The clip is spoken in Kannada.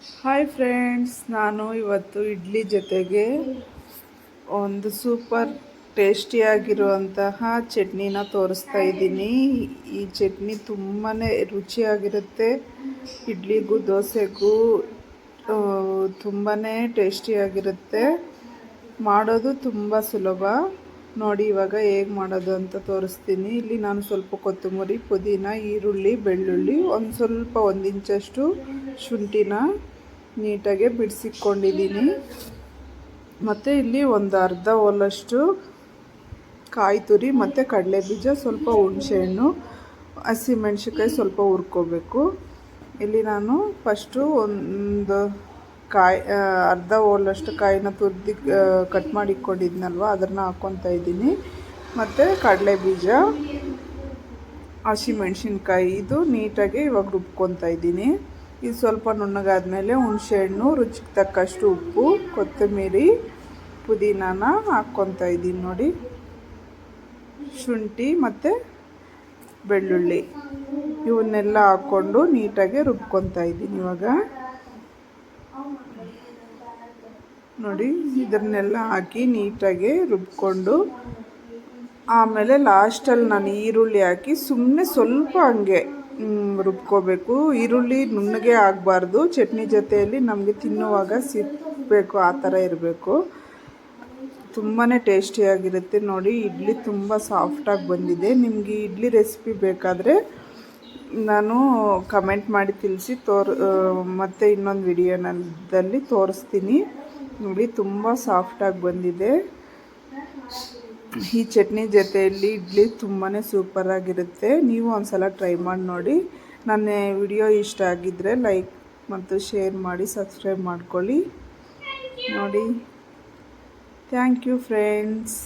ಹಾಯ್ ಫ್ರೆಂಡ್ಸ್, ನಾನು ಇವತ್ತು ಇಡ್ಲಿ ಜೊತೆಗೆ ಒಂದು ಸೂಪರ್ ಟೇಸ್ಟಿಯಾಗಿರುವಂತಹ ಚಟ್ನಿನ ತೋರಿಸ್ತಾ ಇದ್ದೀನಿ. ಈ ಚಟ್ನಿ ತುಂಬಾ ರುಚಿಯಾಗಿರುತ್ತೆ. ಇಡ್ಲಿಗೂ ದೋಸೆಗೂ ತುಂಬಾ ಟೇಸ್ಟಿಯಾಗಿರುತ್ತೆ. ಮಾಡೋದು ತುಂಬ ಸುಲಭ. ನೋಡಿ ಇವಾಗ ಹೇಗೆ ಮಾಡೋದು ಅಂತ ತೋರಿಸ್ತೀನಿ. ಇಲ್ಲಿ ನಾನು ಸ್ವಲ್ಪ ಕೊತ್ತಂಬರಿ, ಪುದೀನ, ಈರುಳ್ಳಿ, ಬೆಳ್ಳುಳ್ಳಿ, ಒಂದು ಇಂಚಷ್ಟು ಶುಂಠಿನ ನೀಟಾಗಿ ಬಿಡಿಸಿಕೊಂಡಿದ್ದೀನಿ. ಮತ್ತು ಇಲ್ಲಿ ಒಂದು ಅರ್ಧ ಒಲಷ್ಟು ಕಾಯಿ ತುರಿ ಮತ್ತು ಕಡಲೆ ಬೀಜ, ಸ್ವಲ್ಪ ಹುಣಸೆಹಣ್ಣು, ಹಸಿಮೆಣ್ಸಿಕಾಯಿ ಸ್ವಲ್ಪ ಹುರ್ಕೋಬೇಕು. ಇಲ್ಲಿ ನಾನು ಫಸ್ಟು ಒಂದು ಅರ್ಧ ಹೋಲಷ್ಟು ಕಾಯಿನ ತುರಿದು ಕಟ್ ಮಾಡಿ ಇಟ್ಕೊಂಡಿದ್ನಲ್ವ, ಅದನ್ನು ಹಾಕ್ಕೊತಾ ಇದ್ದೀನಿ. ಮತ್ತು ಕಡಲೆ ಬೀಜ, ಹಸಿಮೆಣ್ಸಿನ್ಕಾಯಿ ಇದು ನೀಟಾಗಿ ಇವಾಗ ರುಬ್ಕೊತಾ ಇದ್ದೀನಿ. ಇದು ಸ್ವಲ್ಪ ನುಣ್ಣಗಾದ್ಮೇಲೆ ಹುಣಸೆಹಣ್ಣು, ರುಚಿಗೆ ತಕ್ಕಷ್ಟು ಉಪ್ಪು, ಕೊತ್ತಂಬರಿ, ಪುದೀನಾನ ಹಾಕ್ಕೊತಾ ಇದ್ದೀನಿ. ನೋಡಿ, ಶುಂಠಿ ಮತ್ತು ಬೆಳ್ಳುಳ್ಳಿ ಇವನ್ನೆಲ್ಲ ಹಾಕ್ಕೊಂಡು ನೀಟಾಗಿ ರುಬ್ಕೊತಾ ಇದ್ದೀನಿ. ಇವಾಗ ನೋಡಿ, ಇದನ್ನೆಲ್ಲ ಹಾಕಿ ನೀಟಾಗಿ ರುಬ್ಕೊಂಡು ಆಮೇಲೆ ಲಾಸ್ಟಲ್ಲಿ ನಾನು ಈರುಳ್ಳಿ ಹಾಕಿ ಸುಮ್ಮನೆ ಸ್ವಲ್ಪ ಹಂಗೆ ರುಬ್ಕೋಬೇಕು. ಈರುಳ್ಳಿ ನುಣ್ಣಗೆ ಆಗಬಾರ್ದು. ಚಟ್ನಿ ಜೊತೆಯಲ್ಲಿ ನಮಗೆ ತಿನ್ನುವಾಗ ಸಿಕ್ಕಬೇಕು, ಆ ಥರ ಇರಬೇಕು. ತುಂಬಾ ಟೇಸ್ಟಿಯಾಗಿರುತ್ತೆ. ನೋಡಿ, ಇಡ್ಲಿ ತುಂಬ ಸಾಫ್ಟಾಗಿ ಬಂದಿದೆ. ನಿಮಗೆ ಇಡ್ಲಿ ರೆಸಿಪಿ ಬೇಕಾದರೆ ನಾನು ಕಮೆಂಟ್ ಮಾಡಿ ತಿಳಿಸಿ ಮತ್ತು ಇನ್ನೊಂದು ವಿಡಿಯೋನಲ್ಲಿ ತೋರಿಸ್ತೀನಿ. ನೋಡಿ, ತುಂಬ ಸಾಫ್ಟಾಗಿ ಬಂದಿದೆ. ಈ ಚಟ್ನಿ ಜೊತೆಯಲ್ಲಿ ಇಡ್ಲಿ ತುಂಬಾ ಸೂಪರಾಗಿರುತ್ತೆ. ನೀವು ಒಂದು ಸಲ ಟ್ರೈ ಮಾಡಿ ನೋಡಿ. ನನ್ನ ವಿಡಿಯೋ ಇಷ್ಟ ಆಗಿದ್ದರೆ ಲೈಕ್ ಮತ್ತು ಶೇರ್ ಮಾಡಿ, ಸಬ್ಸ್ಕ್ರೈಬ್ ಮಾಡ್ಕೊಳ್ಳಿ. ನೋಡಿ, ಥ್ಯಾಂಕ್ ಯು ಫ್ರೆಂಡ್ಸ್.